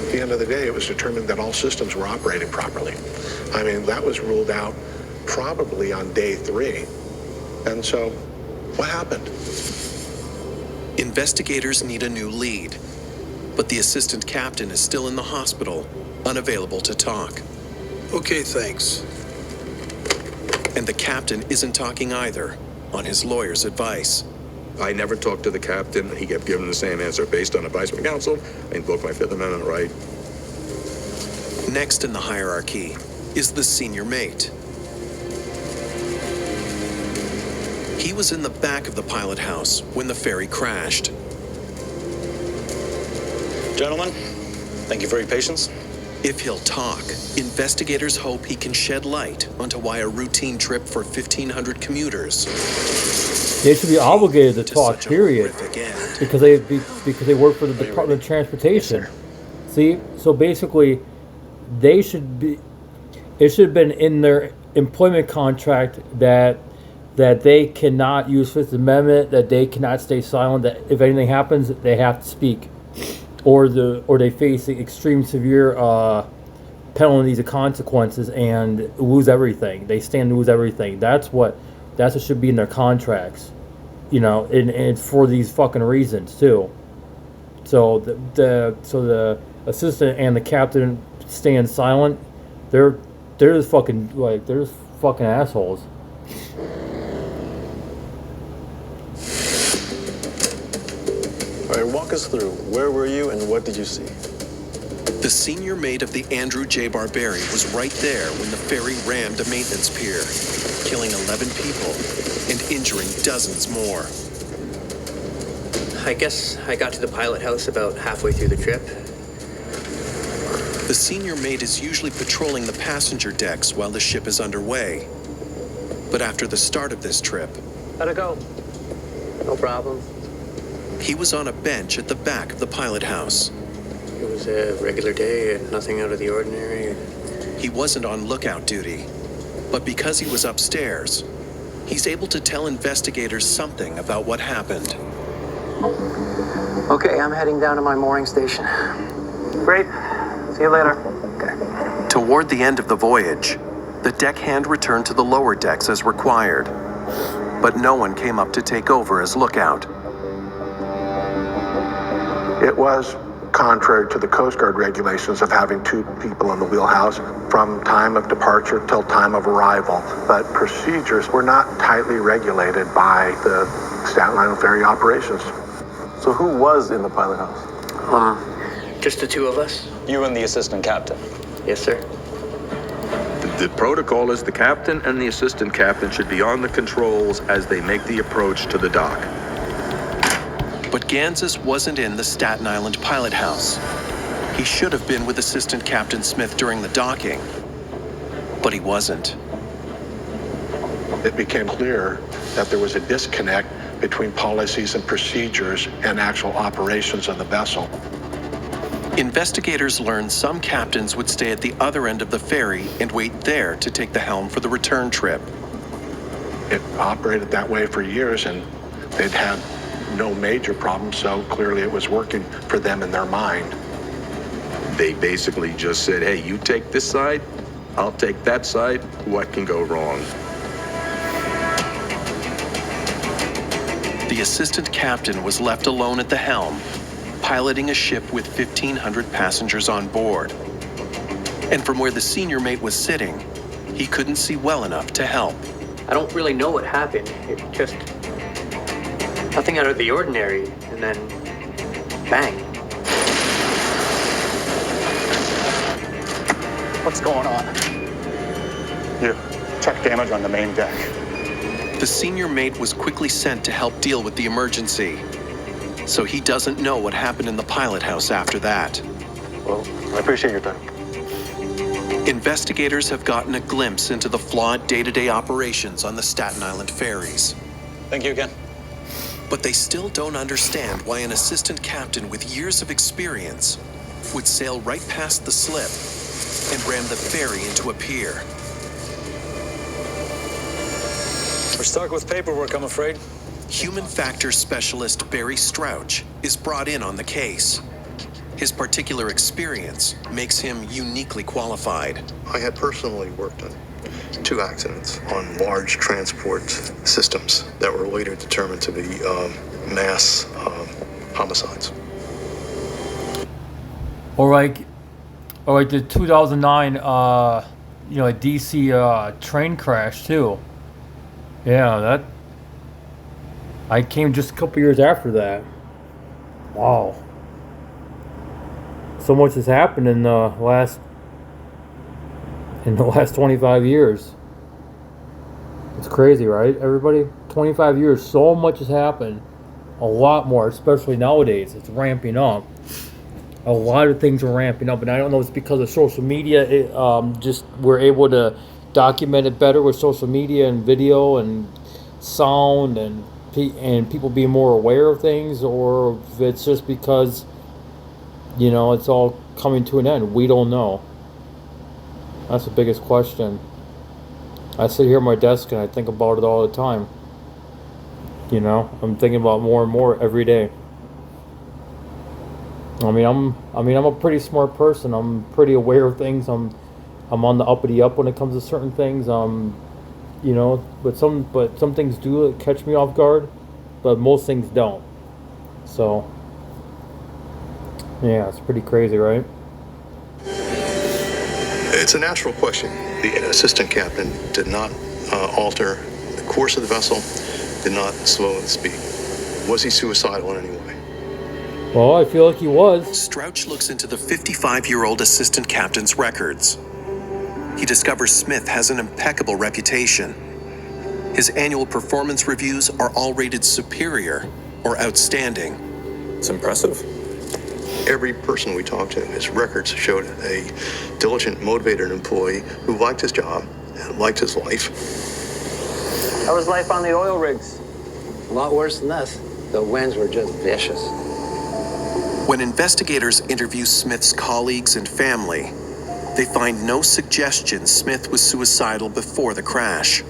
Speaker 14: At the end of the day, it was determined that all systems were operating properly. I mean, that was ruled out probably on day 3. And so, what happened?
Speaker 2: Investigators need a new lead, but the assistant captain is still in the hospital, unavailable to talk.
Speaker 18: Okay, thanks.
Speaker 2: And the captain isn't talking either, on his lawyer's advice.
Speaker 16: I never talked to the captain. He kept giving the same answer based on advice from counsel. I invoked my Fifth Amendment right.
Speaker 2: Next in the hierarchy is the senior mate. He was in the back of the pilot house when the ferry crashed.
Speaker 7: Gentlemen, thank you for your patience.
Speaker 2: If he'll talk, investigators hope he can shed light onto why a routine trip for 1,500 commuters.
Speaker 1: They should be obligated to talk, period, because they work for the Department of Transportation. See, so basically, it should have been in their employment contract that they cannot use Fifth Amendment, that they cannot stay silent, that if anything happens, they have to speak, or they face the extreme severe penalties and consequences and lose everything. They stand to lose everything. That's what should be in their contracts, and it's for these fucking reasons too. So the assistant and the captain staying silent. They're just fucking assholes.
Speaker 18: All right, walk us through. Where were you and what did you see?
Speaker 2: The senior mate of the Andrew J. Barberi was right there when the ferry rammed a maintenance pier, killing 11 people and injuring dozens more.
Speaker 19: I guess I got to the pilot house about halfway through the trip.
Speaker 2: The senior mate is usually patrolling the passenger decks while the ship is underway. But after the start of this trip,
Speaker 19: How'd it go? No problem.
Speaker 2: he was on a bench at the back of the pilot house.
Speaker 19: It was a regular day, nothing out of the ordinary.
Speaker 2: He wasn't on lookout duty. But because he was upstairs, he's able to tell investigators something about what happened.
Speaker 19: Okay, I'm heading down to my mooring station. Great. See you later. Okay.
Speaker 2: Toward the end of the voyage, the deckhand returned to the lower decks as required, but no one came up to take over as lookout.
Speaker 14: It was contrary to the Coast Guard regulations of having two people in the wheelhouse from time of departure till time of arrival, but procedures were not tightly regulated by the Staten Island ferry operations.
Speaker 18: So who was in the pilot house?
Speaker 19: Just the two of us.
Speaker 7: You and the assistant captain.
Speaker 19: Yes, sir.
Speaker 16: The protocol is the captain and the assistant captain should be on the controls as they make the approach to the dock.
Speaker 2: But Gansas wasn't in the Staten Island pilot house. He should have been with Assistant Captain Smith during the docking, but he wasn't.
Speaker 14: It became clear that there was a disconnect between policies and procedures and actual operations of the vessel.
Speaker 2: Investigators learned some captains would stay at the other end of the ferry and wait there to take the helm for the return trip.
Speaker 14: It operated that way for years, and they'd had no major problems, so clearly it was working for them in their mind.
Speaker 16: They basically just said, hey, you take this side, I'll take that side. What can go wrong?
Speaker 2: The assistant captain was left alone at the helm, piloting a ship with 1,500 passengers on board. And from where the senior mate was sitting, he couldn't see well enough to help.
Speaker 19: I don't really know what happened. It just... nothing out of the ordinary, and then... bang.
Speaker 10: What's going on? You check damage on the main deck.
Speaker 2: The senior mate was quickly sent to help deal with the emergency, so he doesn't know what happened in the pilot house after that.
Speaker 18: Well, I appreciate your time.
Speaker 2: Investigators have gotten a glimpse into the flawed day-to-day operations on the Staten Island ferries.
Speaker 7: Thank you again.
Speaker 2: But they still don't understand why an assistant captain with years of experience would sail right past the slip and ram the ferry into a pier.
Speaker 7: We're stuck with paperwork, I'm afraid.
Speaker 2: Human factors specialist Barry Strouch is brought in on the case. His particular experience makes him uniquely qualified.
Speaker 4: I had personally worked on 2 accidents on large transport systems that were later determined to be mass homicides.
Speaker 1: Or like the 2009, DC train crash too. Yeah, that. I came just a couple years after that. Wow. So much has happened in the last 25 years. It's crazy, right, everybody? 25 years, so much has happened. A lot more, especially nowadays. It's ramping up. A lot of things are ramping up, and I don't know if it's because of social media. Just we're able to document it better with social media and video and sound and people being more aware of things, or if it's just because, it's all coming to an end. We don't know. That's the biggest question. I sit here at my desk and I think about it all the time. I'm thinking about more and more every day. I'm a pretty smart person. I'm pretty aware of things. I'm on the uppity up when it comes to certain things. But some things do catch me off guard, but most things don't. So, yeah, it's pretty crazy, right?
Speaker 4: It's a natural question. The assistant captain did not alter the course of the vessel, did not slow the speed. Was he suicidal in any way?
Speaker 1: Well, I feel like he was.
Speaker 2: Strouch looks into the 55-year-old assistant captain's records. He discovers Smith has an impeccable reputation. His annual performance reviews are all rated superior or outstanding.
Speaker 6: It's impressive.
Speaker 4: Every person we talked to, his records showed a diligent, motivated employee who liked his job and liked his life.
Speaker 19: How was life on the oil rigs? A lot worse than this. The winds were just vicious.
Speaker 2: When investigators interview Smith's colleagues and family, They find no suggestion Smith was suicidal before the crash.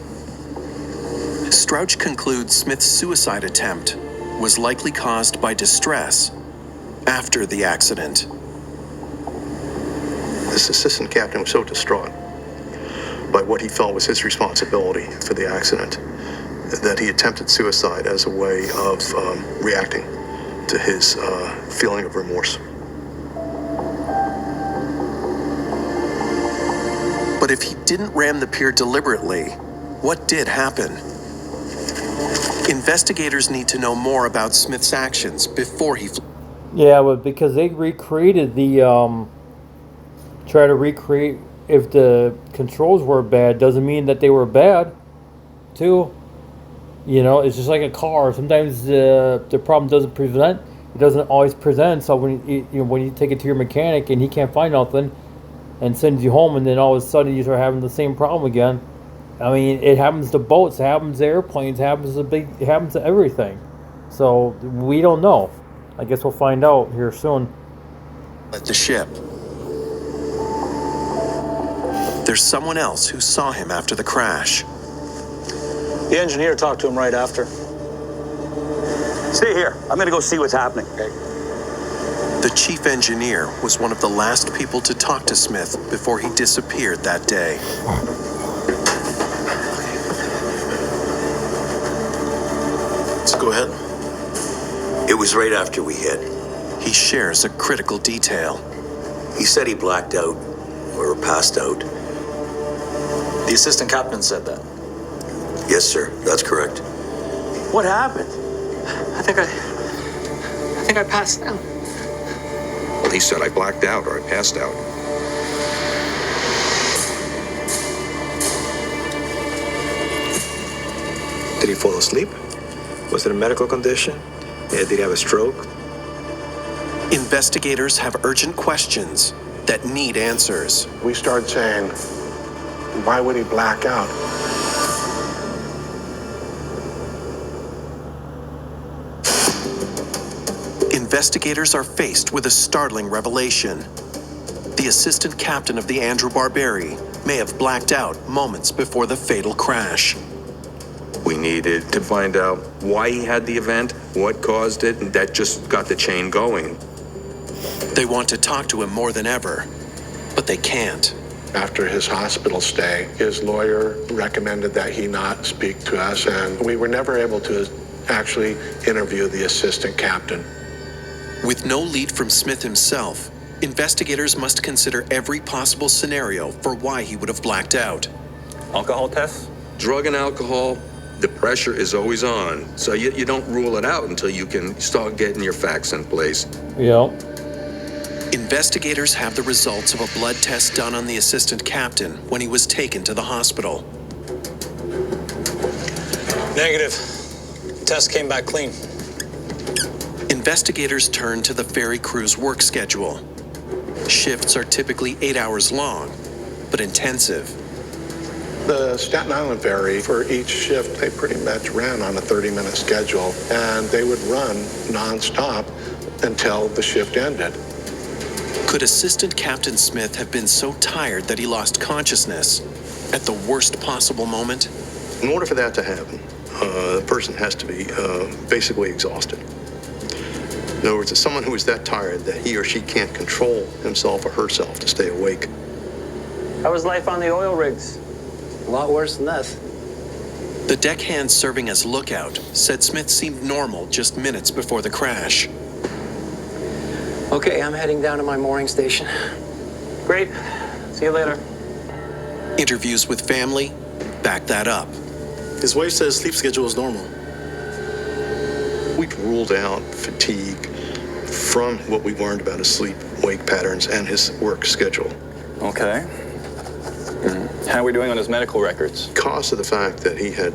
Speaker 2: Strouch concludes Smith's suicide attempt was likely caused by distress after the accident.
Speaker 16: This assistant captain was so distraught by what he felt was his responsibility for the accident that he attempted suicide as a way of reacting to his feeling of remorse.
Speaker 2: But if he didn't ram the pier deliberately, what did happen? Investigators need to know more about Smith's actions before he...
Speaker 1: Yeah, but because they recreated the, try to recreate if the controls were bad, doesn't mean that they were bad, too. You know, it's just like a car. Sometimes the problem doesn't always present. So when you take it to your mechanic and he can't find nothing and sends you home, and then all of a sudden you start having the same problem again. I mean, it happens to boats, it happens to airplanes, it happens to everything. So we don't know. I guess we'll find out here soon.
Speaker 2: At the ship. There's someone else who saw him after the crash.
Speaker 17: The engineer talked to him right after. Stay here. I'm gonna go see what's happening. Okay.
Speaker 2: The chief engineer was one of the last people to talk to Smith before he disappeared that day.
Speaker 18: Let's go ahead.
Speaker 20: It was right after we hit.
Speaker 2: He shares a critical detail.
Speaker 20: He said he blacked out or passed out.
Speaker 17: The assistant captain said that.
Speaker 20: Yes, sir. That's correct.
Speaker 17: What happened?
Speaker 19: I think I passed out.
Speaker 16: Well, he said I blacked out or I passed out.
Speaker 6: Did he fall asleep? Was it a medical condition? Did he have a stroke?
Speaker 2: Investigators have urgent questions that need answers.
Speaker 14: We start saying, why would he black out?
Speaker 2: Investigators are faced with a startling revelation. The assistant captain of the Andrew Barberi may have blacked out moments before the fatal crash.
Speaker 16: We needed to find out why he had the event, what caused it, and that just got the chain going.
Speaker 2: They want to talk to him more than ever, but they can't.
Speaker 14: After his hospital stay, his lawyer recommended that he not speak to us, and we were never able to actually interview the assistant captain.
Speaker 2: With no lead from Smith himself, investigators must consider every possible scenario for why he would have blacked out.
Speaker 17: Alcohol tests?
Speaker 16: Drug and alcohol, the pressure is always on. So you don't rule it out until you can start getting your facts in place.
Speaker 1: Yeah.
Speaker 2: Investigators have the results of a blood test done on the assistant captain when he was taken to the hospital.
Speaker 17: Negative. Test came back clean.
Speaker 2: Investigators turn to the ferry crew's work schedule. Shifts are typically 8 hours long, but intensive.
Speaker 14: The Staten Island ferry, for each shift, they pretty much ran on a 30-minute schedule, and they would run nonstop until the shift ended.
Speaker 2: Could Assistant Captain Smith have been so tired that he lost consciousness at the worst possible moment?
Speaker 16: In order for that to happen, the person has to be basically exhausted. In other words, it's someone who is that tired that he or she can't control himself or herself to stay awake.
Speaker 19: How was life on the oil rigs? A lot worse than this.
Speaker 2: The deckhand serving as lookout said Smith seemed normal just minutes before the crash.
Speaker 19: Okay, I'm heading down to my mooring station. Great. See you later.
Speaker 2: Interviews with family back that up.
Speaker 18: His wife says sleep schedule is normal.
Speaker 16: We've ruled out fatigue from what we learned about his sleep-wake patterns and his work schedule.
Speaker 17: Okay. How are we doing on his medical records?
Speaker 16: Because of the fact that he had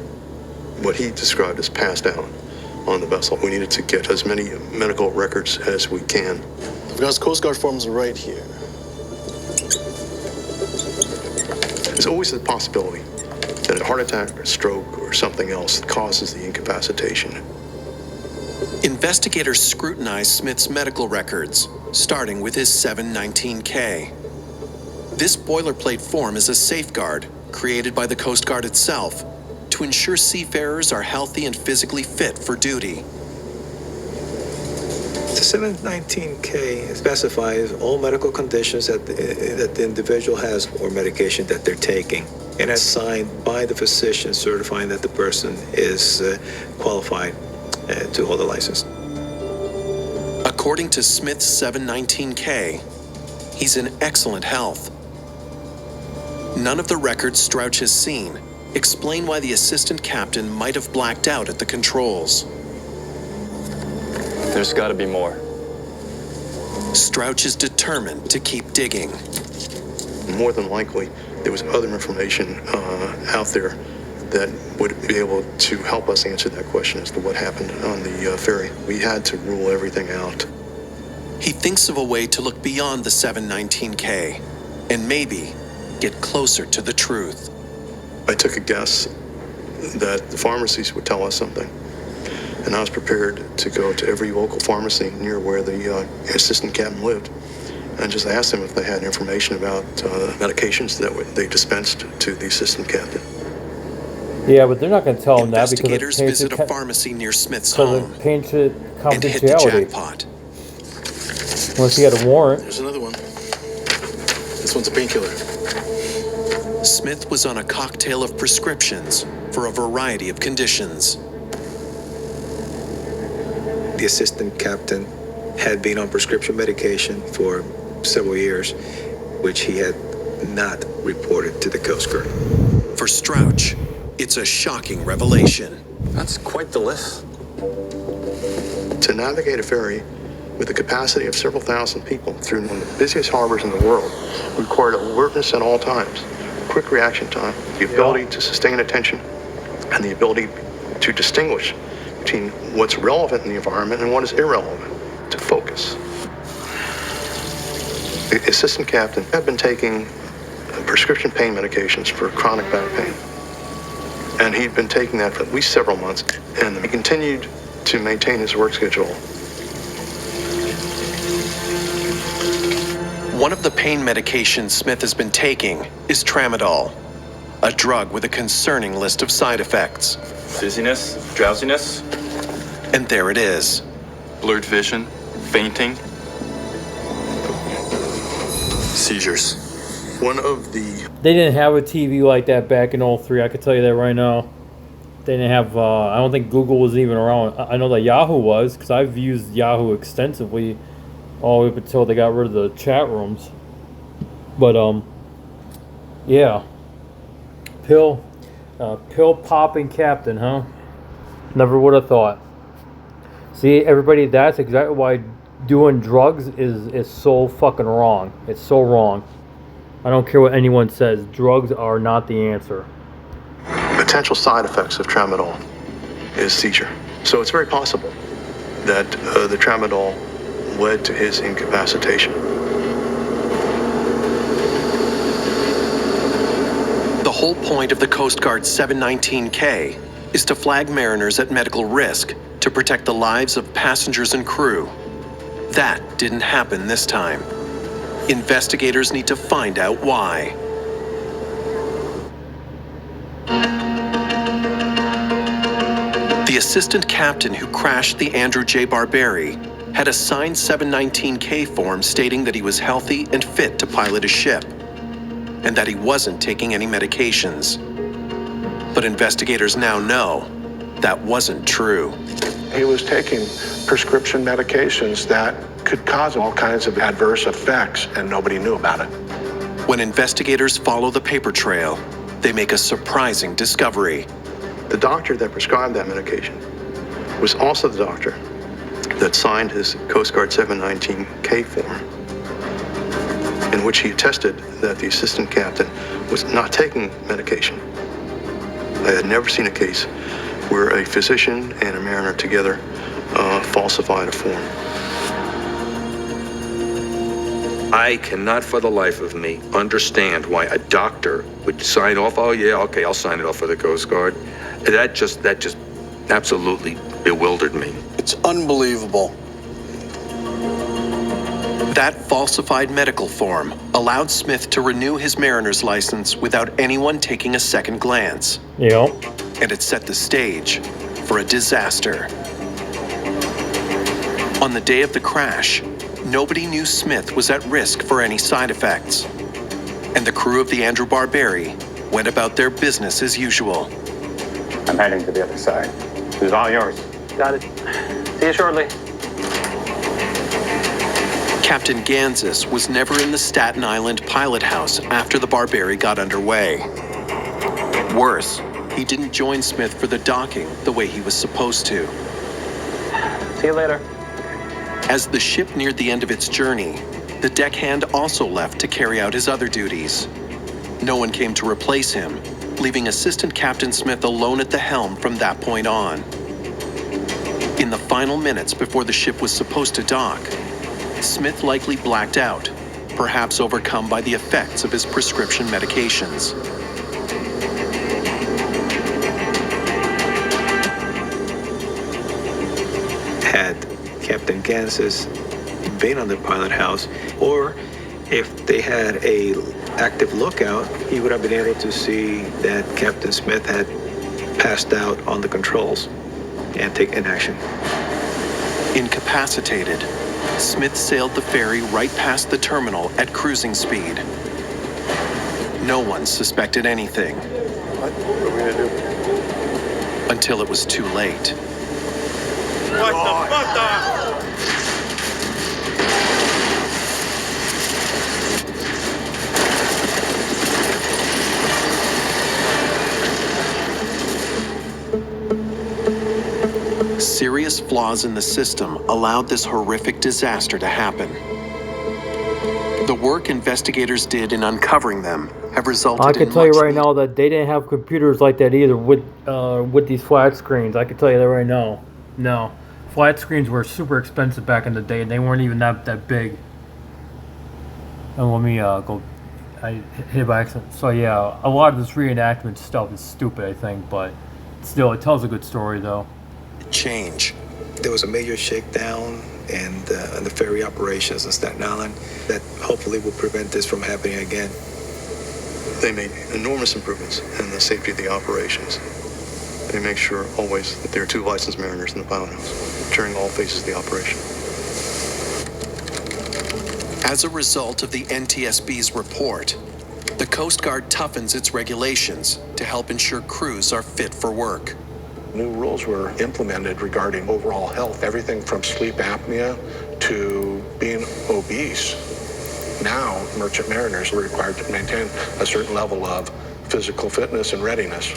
Speaker 16: what he described as passed out on the vessel, we needed to get as many medical records as we can.
Speaker 18: Because Coast Guard forms are right here.
Speaker 16: There's always the possibility that a heart attack or stroke or something else causes the incapacitation.
Speaker 2: Investigators scrutinized Smith's medical records, starting with his 719K. This boilerplate form is a safeguard created by the Coast Guard itself to ensure seafarers are healthy and physically fit for duty.
Speaker 6: The 719K specifies all medical conditions that the individual has or medication that they're taking, and it's signed by the physician certifying that the person is qualified to hold a license.
Speaker 2: According to Smith's 719K, he's in excellent health. None of the records Strouch has seen explain why the assistant captain might have blacked out at the controls.
Speaker 18: There's got to be more.
Speaker 2: Strouch is determined to keep digging.
Speaker 18: More than likely, there was other information out there that would be able to help us answer that question as to what happened on the ferry. We had to rule everything out.
Speaker 2: He thinks of a way to look beyond the 719K and maybe get closer to the truth.
Speaker 18: I took a guess that the pharmacies would tell us something. And I was prepared to go to every local pharmacy near where the assistant captain lived and just ask them if they had information about medications that they dispensed to the assistant captain.
Speaker 1: Yeah, but they're not going to tell him that because
Speaker 2: Investigators visit a pharmacy near Smith's home and hit the jackpot.
Speaker 1: Unless he had a warrant.
Speaker 18: There's another one. This one's a painkiller.
Speaker 2: Smith was on a cocktail of prescriptions for a variety of conditions.
Speaker 6: The assistant captain had been on prescription medication for several years, which he had not reported to the Coast Guard.
Speaker 2: For Strouch, it's a shocking revelation.
Speaker 18: That's quite the list. To navigate a ferry with a capacity of several thousand people through one of the busiest harbors in the world required alertness at all times, quick reaction time, the ability to sustain attention, and the ability to distinguish between what's relevant in the environment and what is irrelevant, to focus. The assistant captain had been taking prescription pain medications for chronic back pain. And he'd been taking that for at least several months, and he continued to maintain his work schedule.
Speaker 2: One of the pain medications Smith has been taking is tramadol, a drug with a concerning list of side effects.
Speaker 8: Dizziness, drowsiness.
Speaker 2: And there it is.
Speaker 8: Blurred vision, fainting. Seizures.
Speaker 18: One of the...
Speaker 1: They didn't have a TV like that back in 03, I can tell you that right now. They didn't have, I don't think Google was even around. I know that Yahoo was, because I've used Yahoo extensively all the way up until they got rid of the chat rooms. But, yeah. Pill popping captain, huh? Never would have thought. See, everybody, that's exactly why doing drugs is so fucking wrong. It's so wrong. I don't care what anyone says. Drugs are not the answer.
Speaker 18: Potential side effects of tramadol is seizure. So it's very possible that the tramadol led to his incapacitation.
Speaker 2: The whole point of the Coast Guard's 719K is to flag mariners at medical risk to protect the lives of passengers and crew. That didn't happen this time. Investigators need to find out why. The assistant captain who crashed the Andrew J. Barbary had a signed 719K form stating that he was healthy and fit to pilot a ship, and that he wasn't taking any medications. But investigators now know that wasn't true.
Speaker 14: He was taking prescription medications that could cause all kinds of adverse effects, and nobody knew about it.
Speaker 2: When investigators follow the paper trail, they make a surprising discovery.
Speaker 18: The doctor that prescribed that medication was also the doctor that signed his Coast Guard 719K form, in which he attested that the assistant captain was not taking medication. I had never seen a case where a physician and a mariner together falsified a form.
Speaker 16: I cannot for the life of me understand why a doctor would sign off, oh yeah, okay, I'll sign it off for the Coast Guard. That just absolutely bewildered me.
Speaker 18: It's unbelievable.
Speaker 2: That falsified medical form allowed Smith to renew his mariner's license without anyone taking a second glance.
Speaker 1: Yep.
Speaker 2: And it set the stage for a disaster. On the day of the crash, nobody knew Smith was at risk for any side effects. And the crew of the Andrew Barberi went about their business as usual.
Speaker 10: I'm heading to the other side. It's all yours.
Speaker 19: Got it. See you shortly.
Speaker 2: Captain Gansas was never in the Staten Island pilot house after the Barberi got underway. Worse, he didn't join Smith for the docking the way he was supposed to.
Speaker 19: See you later.
Speaker 2: As the ship neared the end of its journey, the deckhand also left to carry out his other duties. No one came to replace him, leaving Assistant Captain Smith alone at the helm from that point on. In the final minutes before the ship was supposed to dock, Smith likely blacked out, perhaps overcome by the effects of his prescription medications.
Speaker 6: Had Captain Gansas been on the pilot house, or if they had a active lookout, he would have been able to see that Captain Smith had passed out on the controls and taken action.
Speaker 2: Incapacitated, Smith sailed the ferry right past the terminal at cruising speed. No one suspected anything.
Speaker 10: What are we gonna do?
Speaker 2: Until it was too late.
Speaker 10: What the?
Speaker 2: Serious flaws in the system allowed this horrific disaster to happen. The work investigators did in uncovering them have resulted in
Speaker 1: I can tell you right now that they didn't have computers like that either with these flat screens. I can tell you that right now. No. Flat screens were super expensive back in the day, and they weren't even that big. And let me go. I hit it by accident. So yeah, a lot of this reenactment stuff is stupid, I think, but still, it tells a good story though.
Speaker 2: Change.
Speaker 6: There was a major shakedown in the ferry operations in Staten Island that hopefully will prevent this from happening again.
Speaker 18: They made enormous improvements in the safety of the operations. They make sure always that there are 2 licensed mariners in the pilot house during all phases of the operation.
Speaker 2: As a result of the NTSB's report, the Coast Guard toughens its regulations to help ensure crews are fit for work.
Speaker 14: New rules were implemented regarding overall health, everything from sleep apnea to being obese. Now, merchant mariners are required to maintain a certain level of physical fitness and readiness.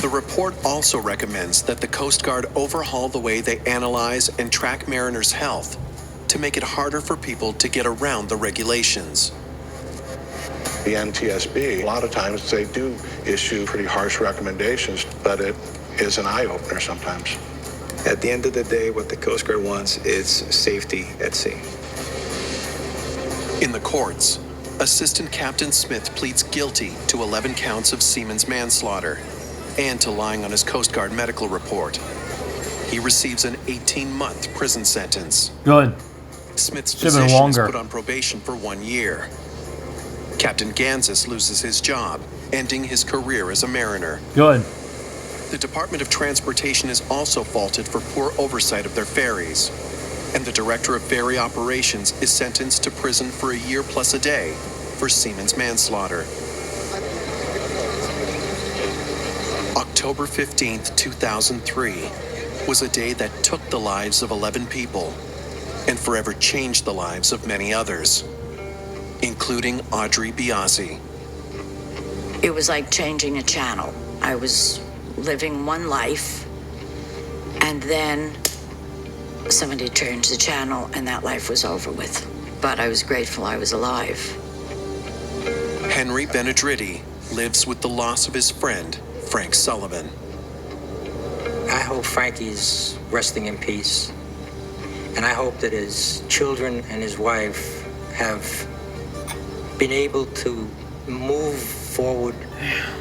Speaker 2: The report also recommends that the Coast Guard overhaul the way they analyze and track mariners' health to make it harder for people to get around the regulations.
Speaker 14: The NTSB, a lot of times they do issue pretty harsh recommendations, but it is an eye-opener sometimes.
Speaker 6: At the end of the day, what the Coast Guard wants is safety at sea.
Speaker 2: In the courts, Assistant Captain Smith pleads guilty to 11 counts of seaman's manslaughter and to lying on his Coast Guard medical report. He receives an 18-month prison sentence.
Speaker 1: Good.
Speaker 2: Smith's
Speaker 1: Should've been
Speaker 2: position is
Speaker 1: longer.
Speaker 2: put on probation for 1 year. Captain Gansas loses his job, ending his career as a mariner.
Speaker 1: Good.
Speaker 2: The Department of Transportation is also faulted for poor oversight of their ferries, and the Director of Ferry Operations is sentenced to prison for 1 year plus a day for seaman's manslaughter. October 15th, 2003 was a day that took the lives of 11 people and forever changed the lives of many others, including Audrey Biasi.
Speaker 3: It was like changing a channel. I was living one life, and then somebody changed the channel, and that life was over with. But I was grateful I was alive.
Speaker 2: Henry Benedritti lives with the loss of his friend, Frank Sullivan.
Speaker 9: I hope Frankie's resting in peace. And I hope that his children and his wife have been able to move forward,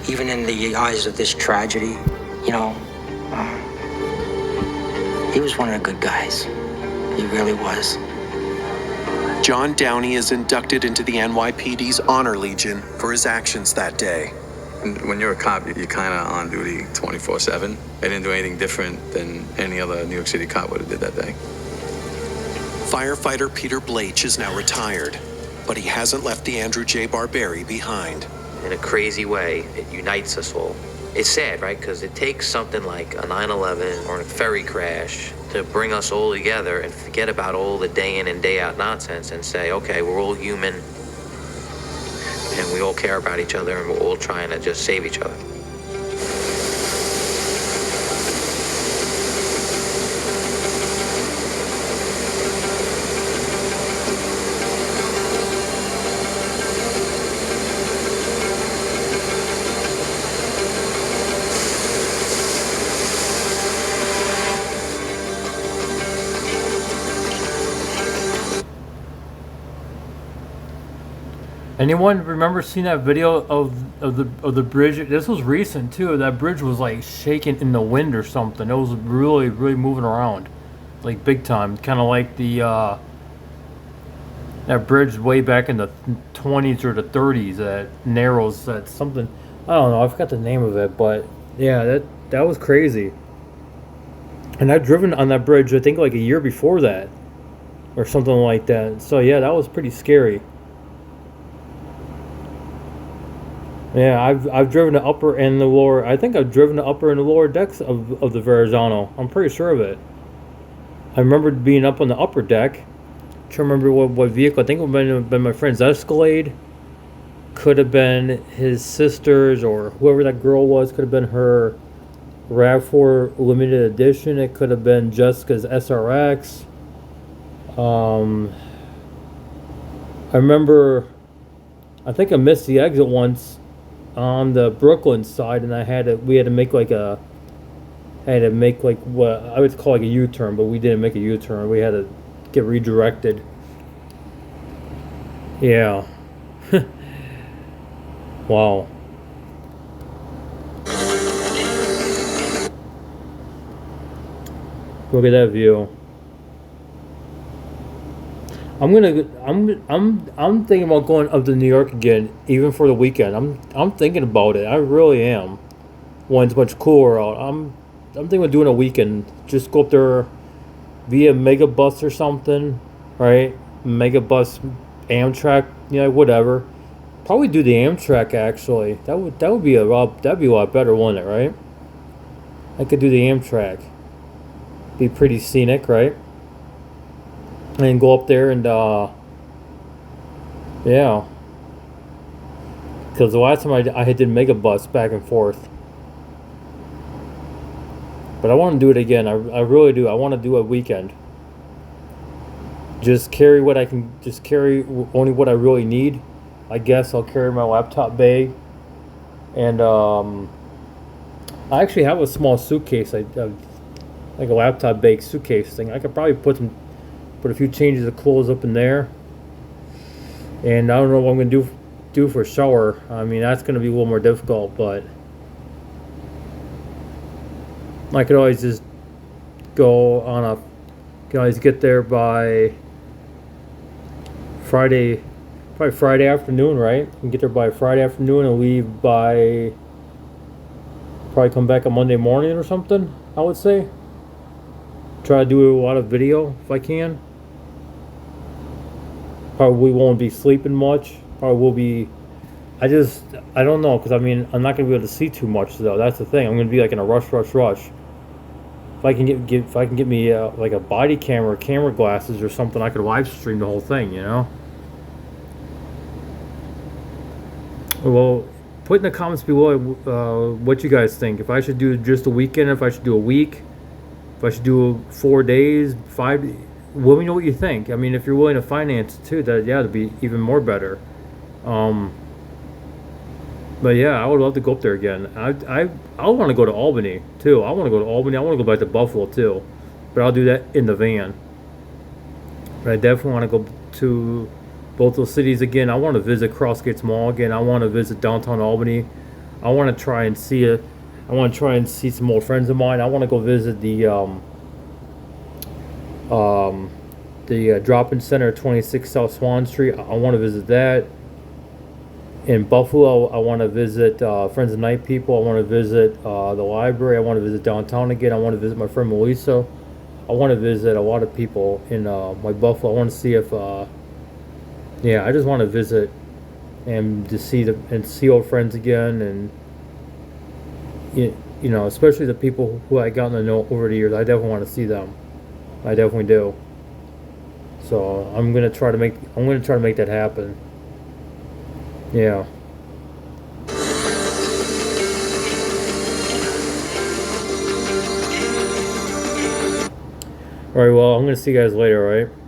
Speaker 9: even in the eyes of this tragedy. You know, he was one of the good guys. He really was.
Speaker 2: John Downey is inducted into the NYPD's Honor Legion for his actions that day.
Speaker 8: When you're a cop, you're kind of on duty 24/7. I didn't do anything different than any other New York City cop would have did that day.
Speaker 2: Firefighter Peter Blaich is now retired, but he hasn't left the Andrew J. Barberi behind.
Speaker 5: In a crazy way, it unites us all. It's sad, right? Because it takes something like a 9/11 or a ferry crash to bring us all together and forget about all the day in and day out nonsense and say, okay, we're all human and we all care about each other and we're all trying to just save each other.
Speaker 1: Anyone remember seeing that video of the bridge? This was recent too. That bridge was like shaking in the wind or something. It was really moving around, like big time. Kind of like the that bridge way back in the 20s or the 30s that narrows. That something, I don't know. I forgot the name of it, but yeah, that was crazy. And I've driven on that bridge, I think like a year before that, or something like that. So yeah, that was pretty scary. Yeah, I've driven the upper and the lower. I think I've driven the upper and the lower decks of the Verrazano. I'm pretty sure of it. I remember being up on the upper deck. I'm trying to remember what vehicle. I think it would have been my friend's Escalade. Could have been his sister's or whoever that girl was. Could have been her RAV4 limited edition. It could have been Jessica's SRX. I remember. I think I missed the exit once on the Brooklyn side, and we had to make like what I would call like a U-turn, but we didn't make a U-turn. We had to get redirected. Yeah. Wow. Look at that view. I'm thinking about going up to New York again, even for the weekend. I'm thinking about it. I really am. When it's much cooler out, I'm thinking of doing a weekend. Just go up there via Megabus or something, right? Megabus, Amtrak, whatever. Probably do the Amtrak actually. That'd be a lot better, wouldn't it? Right? I could do the Amtrak. Be pretty scenic, right? And go up there and yeah, because the last time I did Megabus back and forth, but I want to do it again. I really do. I want to do a weekend. Just carry what I can. Just carry only what I really need. I guess I'll carry my laptop bag, and I actually have a small suitcase. Like a laptop bag suitcase thing. I could probably put a few changes of clothes up in there, and I don't know what I'm gonna do for a shower. I mean, that's gonna be a little more difficult, but I could always just go on can always get there by Friday, probably Friday afternoon, right? And get there by Friday afternoon and leave by probably come back on Monday morning or something. I would say try to do a lot of video if I can. Probably won't be sleeping much. Probably will be. I don't know, because I mean, I'm not gonna be able to see too much though. That's the thing. I'm gonna be like in a rush. If I can get me like a body camera, camera glasses or something, I could live stream the whole thing. Well, put in the comments below what you guys think. If I should do just a weekend, if I should do a week, if I should do 4 days, 5 days. Let me know what you think. I mean, if you're willing to finance it too, that'd be even more better. But yeah, I would love to go up there again. I want to go to Albany too. I want to go to Albany. I want to go back to Buffalo too, but I'll do that in the van. But I definitely want to go to both those cities again. I want to visit Crossgates Mall again. I want to visit downtown Albany. I want to try and see some old friends of mine. I want to go visit the the drop-in center, 26 South Swan Street. I want to visit that. In Buffalo, I want to visit Friends of Night People. I want to visit the library. I want to visit downtown again. I want to visit my friend Melissa. I want to visit a lot of people in my Buffalo. I want to see if, yeah, I just want to visit and to see old friends again, and you know, especially the people who I gotten to know over the years. I definitely want to see them. I definitely do. So I'm gonna try to make that happen. Yeah. Alright, well, I'm gonna see you guys later, alright?